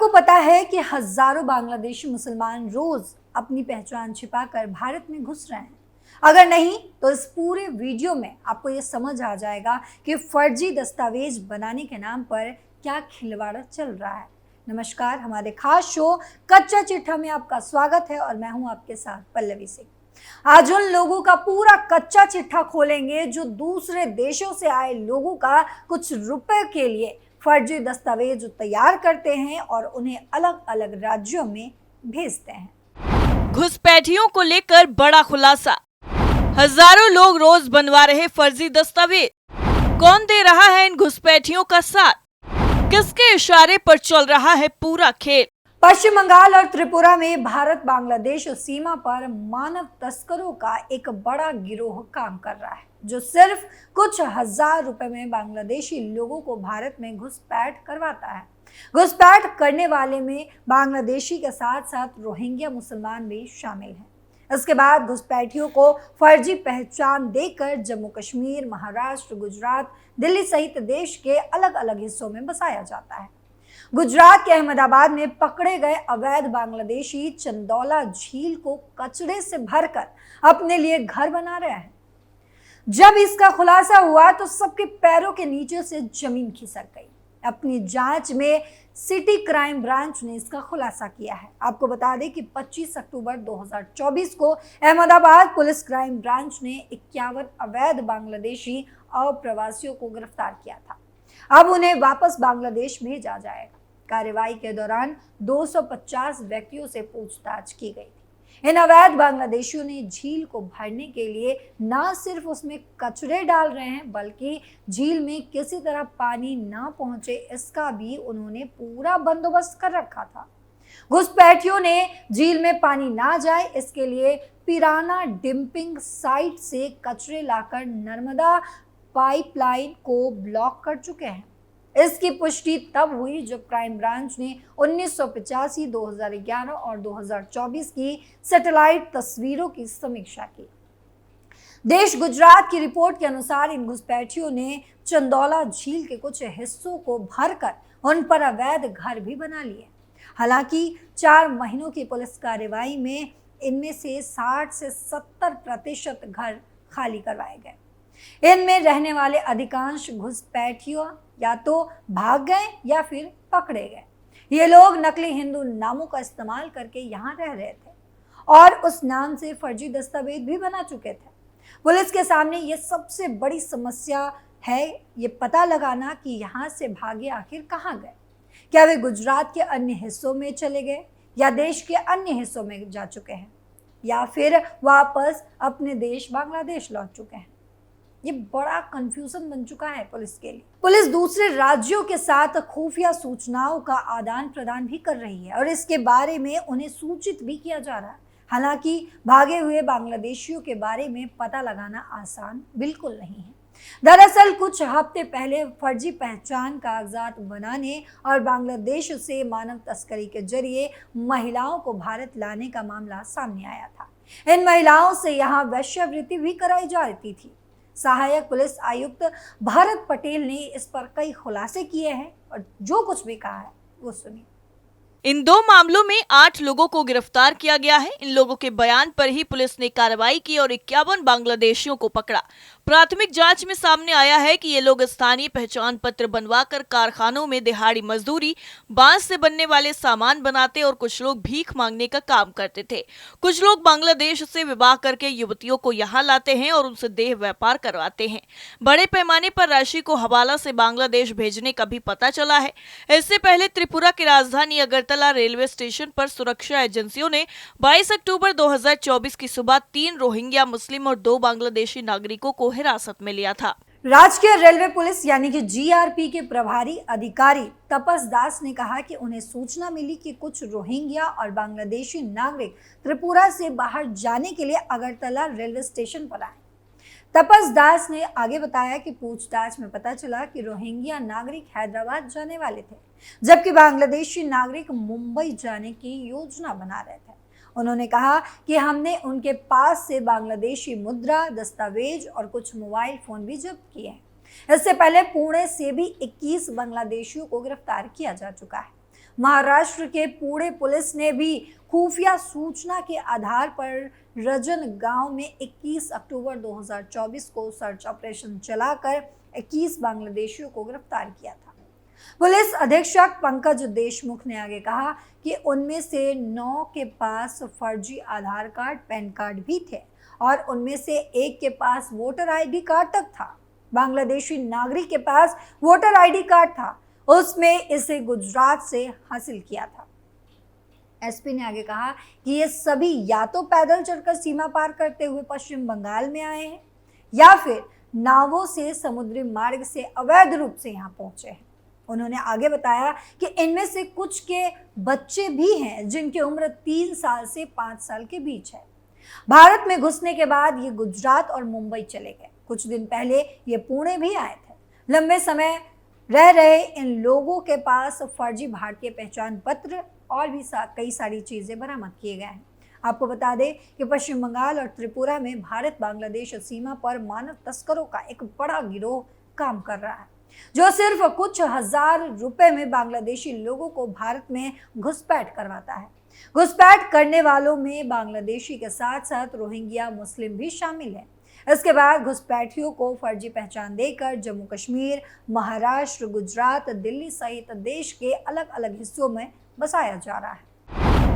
पता है कि हजारों बांग्लादेशी मुसलमान रोज अपनी पहचान छिपाकर भारत में घुस रहे हैं? अगर नहीं तो इस पूरे वीडियो में आपको ये समझ आ जाएगा कि फर्जी दस्तावेज बनाने के नाम पर क्या खिलवाड़ चल रहा है। नमस्कार, हमारे खास शो कच्चा चिट्ठा में आपका स्वागत है और मैं हूं आपके साथ पल्लवी सिंह। आज उन लोगों का पूरा कच्चा चिट्ठा खोलेंगे जो दूसरे देशों से आए लोगों का कुछ रुपए के लिए फर्जी दस्तावेज तैयार करते हैं और उन्हें अलग अलग राज्यों में भेजते हैं। घुसपैठियों को लेकर बड़ा खुलासा। हजारों लोग रोज बनवा रहे फर्जी दस्तावेज। कौन दे रहा है इन घुसपैठियों का साथ? किसके इशारे पर चल रहा है पूरा खेल? पश्चिम बंगाल और त्रिपुरा में भारत बांग्लादेश सीमा पर मानव तस्करों का एक बड़ा गिरोह काम कर रहा है, जो सिर्फ कुछ हजार रुपए में बांग्लादेशी लोगों को भारत में घुसपैठ करवाता है। घुसपैठ करने वाले में बांग्लादेशी के साथ साथ रोहिंग्या मुसलमान भी शामिल हैं। इसके बाद घुसपैठियों को फर्जी पहचान देकर जम्मू कश्मीर, महाराष्ट्र, गुजरात, दिल्ली सहित देश के अलग अलग हिस्सों में बसाया जाता है। गुजरात के अहमदाबाद में पकड़े गए अवैध बांग्लादेशी चंदौला झील को कचरे से भरकर अपने लिए घर बना रहे हैं। जब इसका खुलासा हुआ तो सबके पैरों के नीचे से जमीन खिसक गई। अपनी जांच में सिटी क्राइम ब्रांच ने इसका खुलासा किया है। आपको बता दें कि 25 अक्टूबर 2024 को अहमदाबाद पुलिस क्राइम ब्रांच ने 51 अवैध बांग्लादेशी अप्रवासियों को गिरफ्तार किया था। अब उन्हें वापस बांग्लादेश भेजा जाएगा। कार्रवाई के दौरान 250 व्यक्तियों से पूछताछ की गई थी। इन अवैध बांग्लादेशियों ने झील को भरने के लिए न सिर्फ उसमें कचरे डाल रहे हैं, बल्कि झील में किसी तरह पानी ना पहुंचे इसका भी उन्होंने पूरा बंदोबस्त कर रखा था। घुसपैठियों ने झील में पानी ना जाए इसके लिए पिराना डंपिंग साइट से कचरे लाकर नर्मदा पाइपलाइन को ब्लॉक कर चुके हैं। इसकी पुष्टि तब हुई जब क्राइम ब्रांच ने 1985, 2011 और 2024 की सैटेलाइट तस्वीरों की समीक्षा की। देश गुजरात की रिपोर्ट के अनुसार इन घुसपैठियों ने चंदौला झील के कुछ हिस्सों को भरकर उन पर अवैध घर भी बना लिए। हालांकि 4 महीनों की पुलिस कार्रवाई में इनमें से 60 से 70% घर खाली करवाए गए। इनमें रहने वाले अधिकांश घुसपैठियों या तो भाग गए या फिर पकड़े गए। ये लोग नकली हिंदू नामों का इस्तेमाल करके यहाँ रह रहे थे और उस नाम से फर्जी दस्तावेज भी बना चुके थे। पुलिस के सामने ये सबसे बड़ी समस्या है ये पता लगाना कि यहाँ से भागे आखिर कहाँ गए। क्या वे गुजरात के अन्य हिस्सों में चले गए या देश के अन्य हिस्सों में जा चुके हैं या फिर वापस अपने देश बांग्लादेश लौट चुके हैं। ये बड़ा कंफ्यूजन बन चुका है पुलिस के लिए। पुलिस दूसरे राज्यों के साथ खुफिया सूचनाओं का आदान प्रदान भी कर रही है और इसके बारे में उन्हें सूचित भी किया जा रहा है। हालांकि भागे हुए बांग्लादेशियों के बारे में पता लगाना आसान बिल्कुल नहीं है। दरअसल कुछ हफ्ते पहले फर्जी पहचान कागजात बनाने और बांग्लादेश से मानव तस्करी के जरिए महिलाओं को भारत लाने का मामला सामने आया था। इन महिलाओं से यहाँ वेश्यावृत्ति भी कराई जाती थी। सहायक पुलिस आयुक्त भारत पटेल ने इस पर कई खुलासे किए हैं और जो कुछ भी कहा है वो सुनिए। इन 2 मामलों में 8 लोगों को गिरफ्तार किया गया है। इन लोगों के बयान पर ही पुलिस ने कार्रवाई की और 51 बांग्लादेशियों को पकड़ा। प्राथमिक जांच में सामने आया है कि ये लोग स्थानीय पहचान पत्र बनवाकर कारखानों में दिहाड़ी मजदूरी, बांस से बनने वाले सामान बनाते और कुछ लोग भीख मांगने का काम करते थे। कुछ लोग बांग्लादेश से विवाह करके युवतियों को यहाँ लाते हैं और उनसे देह व्यापार करवाते हैं। बड़े पैमाने पर राशि को हवाला से बांग्लादेश भेजने का भी पता चला है। इससे पहले त्रिपुरा की राजधानी अगरतला रेलवे स्टेशन पर सुरक्षा एजेंसियों ने 22 अक्टूबर 2024 की सुबह 3 रोहिंग्या मुस्लिम और 2 बांग्लादेशी नागरिकों को हिरासत में लिया था। राजकीय रेलवे पुलिस यानी कि जीआरपी के प्रभारी अधिकारी तपस दास ने कहा कि उन्हें सूचना मिली कि कुछ रोहिंग्या और बांग्लादेशी नागरिक त्रिपुरा से बाहर जाने के लिए अगरतला रेलवे स्टेशन पर आए। तपस दास ने आगे बताया कि पूछताछ में पता चला कि रोहिंग्या नागरिक हैदराबाद जाने वाले थे, जबकि बांग्लादेशी नागरिक मुंबई जाने की योजना बना रहे थे। उन्होंने कहा कि हमने उनके पास से बांग्लादेशी मुद्रा, दस्तावेज और कुछ मोबाइल फोन भी जब्त किए हैं। इससे पहले पुणे से भी 21 बांग्लादेशियों को गिरफ्तार किया जा चुका है। महाराष्ट्र के पुणे पुलिस ने भी खुफिया सूचना के आधार पर रजन गांव में 21 अक्टूबर 2024 को सर्च ऑपरेशन चलाकर 21 बांग्लादेशियों को गिरफ्तार किया था। पुलिस अधीक्षक पंकज देशमुख ने आगे कहा कि उनमें से 9 के पास फर्जी आधार कार्ड, पैन कार्ड भी थे और उनमें से एक के पास वोटर आईडी कार्ड तक था। बांग्लादेशी नागरिक के पास वोटर आईडी कार्ड था, उसमें इसे गुजरात से हासिल किया था। एसपी ने आगे कहा कि ये सभी या तो पैदल चलकर सीमा पार करते हुए पश्चिम बंगाल में आए हैं या फिर नावों से समुद्री मार्ग से अवैध रूप से यहाँ पहुंचे हैं। उन्होंने आगे बताया कि इनमें से कुछ के बच्चे भी हैं जिनकी उम्र 3 साल से 5 साल के बीच है। भारत में घुसने के बाद ये गुजरात और मुंबई चले गए। कुछ दिन पहले ये पुणे भी आए थे। लंबे समय रह रहे इन लोगों के पास फर्जी भारतीय पहचान पत्र और भी कई सारी चीजें बरामद किए गए हैं। आपको बता दें कि पश्चिम बंगाल और त्रिपुरा में भारत बांग्लादेश सीमा पर मानव तस्करों का एक बड़ा गिरोह काम कर रहा है, जो सिर्फ कुछ हजार रुपए में बांग्लादेशी लोगों को भारत में घुसपैठ करवाता है। घुसपैठ करने वालों में बांग्लादेशी के साथ साथ रोहिंग्या मुस्लिम भी शामिल हैं। इसके बाद घुसपैठियों को फर्जी पहचान देकर जम्मू कश्मीर, महाराष्ट्र, गुजरात, दिल्ली सहित देश के अलग अलग हिस्सों में बसाया जा रहा है।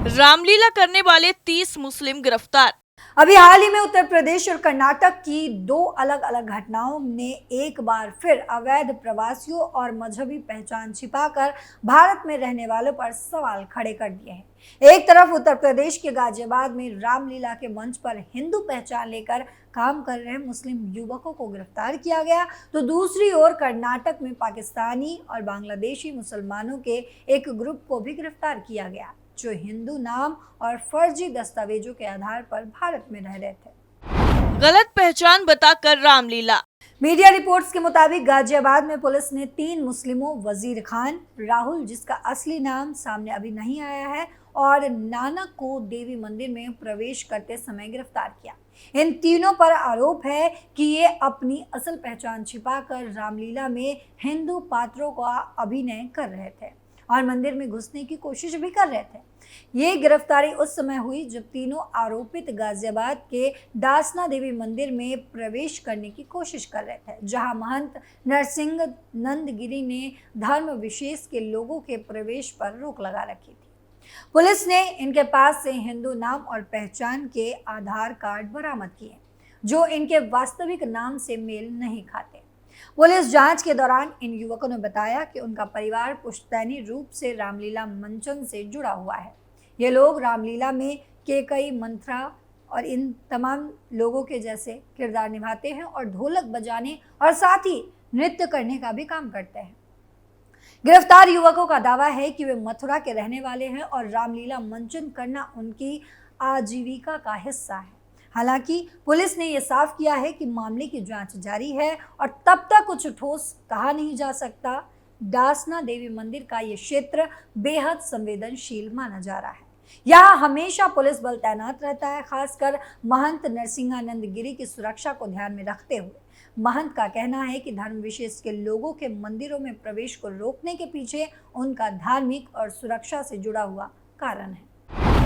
रामलीला करने वाले 30 मुस्लिम गिरफ्तार। अभी हाल ही में उत्तर प्रदेश और कर्नाटक की 2 अलग अलग घटनाओं ने एक बार फिर अवैध प्रवासियों और मजहबी पहचान छिपाकर भारत में रहने वालों पर सवाल खड़े कर दिए हैं। एक तरफ उत्तर प्रदेश के गाजियाबाद में रामलीला के मंच पर हिंदू पहचान लेकर काम कर रहे मुस्लिम युवकों को गिरफ्तार किया गया, तो दूसरी ओर कर्नाटक में पाकिस्तानी और बांग्लादेशी मुसलमानों के एक ग्रुप को भी गिरफ्तार किया गया, जो हिंदू नाम और फर्जी दस्तावेजों के आधार पर भारत में रह रहे थे। गलत पहचान बताकर रामलीला। मीडिया रिपोर्ट्स के मुताबिक गाजियाबाद में पुलिस ने 3 मुस्लिमों वजीर खान, राहुल जिसका असली नाम सामने अभी नहीं आया है, और नानक को देवी मंदिर में प्रवेश करते समय गिरफ्तार किया। इन तीनों पर आरोप है कि ये अपनी असल पहचान छिपाकर रामलीला में हिंदू पात्रों का अभिनय कर रहे थे और मंदिर में घुसने की कोशिश भी कर रहे थे। ये गिरफ्तारी उस समय हुई जब तीनों आरोपित गाजियाबाद के दासना देवी मंदिर में प्रवेश करने की कोशिश कर रहे थे, जहां महंत नरसिंह नंदगिरी ने धर्म विशेष के लोगों के प्रवेश पर रोक लगा रखी थी। पुलिस ने इनके पास से हिंदू नाम और पहचान के आधार कार्ड बरामद किए, जो इनके वास्तविक नाम से मेल नहीं खाते। पुलिस जांच के दौरान इन युवकों ने बताया कि उनका परिवार पुश्तैनी रूप से रामलीला मंचन से जुड़ा हुआ है। ये लोग रामलीला में केकई, मंत्रा और इन तमाम लोगों के जैसे किरदार निभाते हैं और ढोलक बजाने और साथ ही नृत्य करने का भी काम करते हैं। गिरफ्तार युवकों का दावा है कि वे मथुरा के रहने वाले हैं और रामलीला मंचन करना उनकी आजीविका का हिस्सा है। हालांकि पुलिस ने यह साफ किया है कि मामले की जांच जारी है और तब तक कुछ ठोस कहा नहीं जा सकता। दासना देवी मंदिर का ये क्षेत्र बेहद संवेदनशील माना जा रहा है। यहाँ हमेशा पुलिस बल तैनात रहता है, खासकर महंत नरसिंहानंद गिरी की सुरक्षा को ध्यान में रखते हुए। महंत का कहना है कि धर्म विशेष के लोगों के मंदिरों में प्रवेश को रोकने के पीछे उनका धार्मिक और सुरक्षा से जुड़ा हुआ कारण है।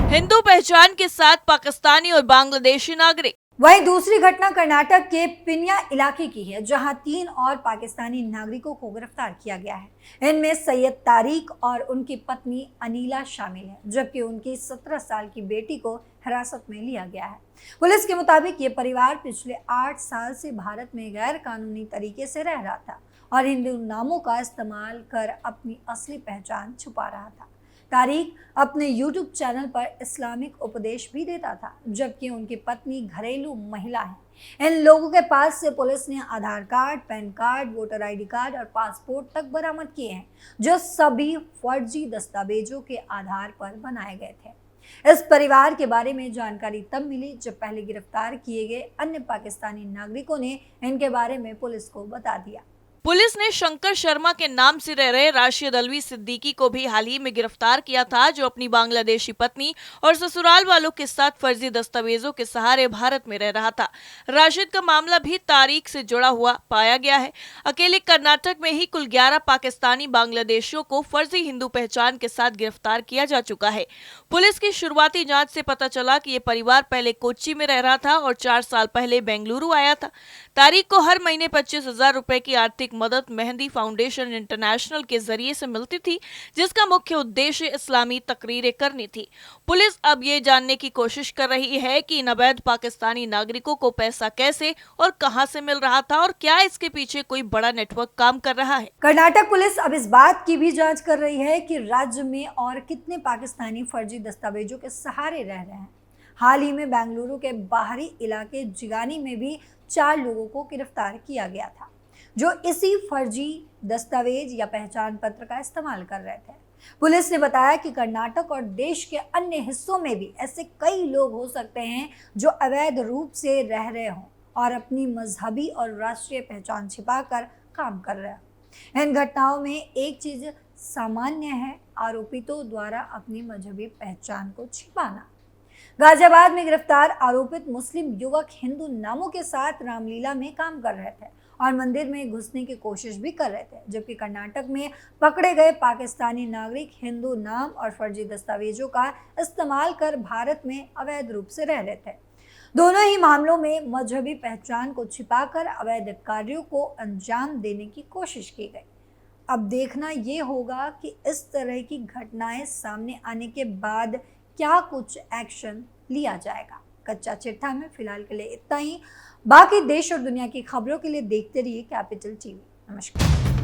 हिंदू पहचान के साथ पाकिस्तानी और बांग्लादेशी नागरिक। वहीं दूसरी घटना कर्नाटक के पिनिया इलाके की है, जहां 3 और पाकिस्तानी नागरिकों को गिरफ्तार किया गया है। इनमें सैयद तारिक और उनकी पत्नी अनीला शामिल है, जबकि उनकी 17 साल की बेटी को हिरासत में लिया गया है। पुलिस के मुताबिक ये परिवार पिछले 8 साल से भारत में गैर कानूनी तरीके से रह रहा था और हिंदू नामों का इस्तेमाल कर अपनी असली पहचान छुपा रहा था। तारिक अपने YouTube चैनल पर इस्लामिक उपदेश भी देता था, जबकि उनकी पत्नी घरेलू महिला है। इन लोगों के पास से पुलिस ने Aadhaar card, PAN card, voter ID card और पासपोर्ट तक बरामद किए हैं, जो सभी फर्जी दस्तावेजों के आधार पर बनाए गए थे। इस परिवार के बारे में जानकारी तब मिली जब पहले गिरफ्तार किए गए अन्य पाकिस्तानी नागरिकों ने इनके बारे में पुलिस को बता दिया। पुलिस ने शंकर शर्मा के नाम से रह रहे राशिद अलवी सिद्दीकी को भी हाल ही में गिरफ्तार किया था, जो अपनी बांग्लादेशी पत्नी और ससुराल वालों के साथ फर्जी दस्तावेजों के सहारे भारत में रह रहा था। राशिद का मामला भी तारीख से जुड़ा हुआ पाया गया है। अकेले कर्नाटक में ही कुल 11 पाकिस्तानी बांग्लादेशियों को फर्जी हिंदू पहचान के साथ गिरफ्तार किया जा चुका है। पुलिस की शुरुआती जांच से पता चला कि ये परिवार पहले कोच्चि में रह रहा था और 4 साल पहले बेंगलुरु आया था। तारीख को हर महीने 25,000 रुपए की आर्थिक मदद मेहंदी फाउंडेशन इंटरनेशनल के जरिए से मिलती थी, जिसका मुख्य उद्देश्य इस्लामी तकरीरें करनी थी। पुलिस अब ये जानने की कोशिश कर रही है कि इन अवैध पाकिस्तानी नागरिकों को पैसा कैसे और कहां से मिल रहा था और क्या इसके पीछे कोई बड़ा नेटवर्क काम कर रहा है। कर्नाटक पुलिस अब इस बात की भी जांच कर रही है कि राज्य में और कितने पाकिस्तानी फर्जी दस्तावेजों के सहारे रह रहे हैं। हाल ही में बेंगलुरु के बाहरी इलाके जिगानी में भी 4 लोगों को गिरफ्तार किया गया था, जो इसी फर्जी दस्तावेज या पहचान पत्र का इस्तेमाल कर रहे थे। पुलिस ने बताया कि कर्नाटक और देश के अन्य हिस्सों में भी ऐसे कई लोग हो सकते हैं जो अवैध रूप से रह रहे हों और अपनी मजहबी और राष्ट्रीय पहचान छिपाकर काम कर रहे हैं। इन घटनाओं में एक चीज सामान्य है, आरोपितों द्वारा अपनी मजहबी पहचान को छिपाना। गाजियाबाद में गिरफ्तार आरोपित मुस्लिम युवक हिंदू नामों के साथ रामलीला में काम कर रहे थे और मंदिर में घुसने की कोशिश भी कर रहे थे, जबकि कर्नाटक में पकड़े गए पाकिस्तानी नागरिक हिंदू नाम और फर्जी दस्तावेजों का इस्तेमाल कर भारत में अवैध रूप से रह रहे थे। दोनों ही मामलों में मजहबी पहचान को छिपाकर अवैध कार्यों को अंजाम देने की कोशिश की गई। अब देखना ये होगा कि इस तरह की घटनाएं सामने आने के बाद क्या कुछ एक्शन लिया जाएगा। कच्चा चिट्ठा में फिलहाल के लिए इतना ही। बाकी देश और दुनिया की खबरों के लिए देखते रहिए कैपिटल टीवी। नमस्कार।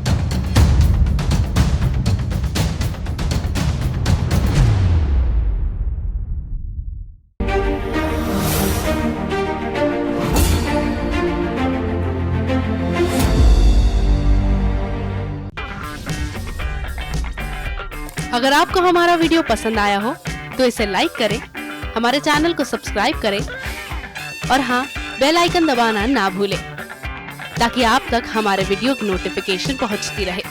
अगर आपको हमारा वीडियो पसंद आया हो तो इसे लाइक करें, हमारे चैनल को सब्सक्राइब करें और हाँ, बेल आइकन दबाना ना भूलें ताकि आप तक हमारे वीडियो की नोटिफिकेशन पहुंचती रहे।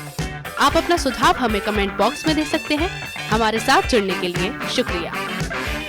आप अपना सुझाव हमें कमेंट बॉक्स में दे सकते हैं। हमारे साथ जुड़ने के लिए शुक्रिया।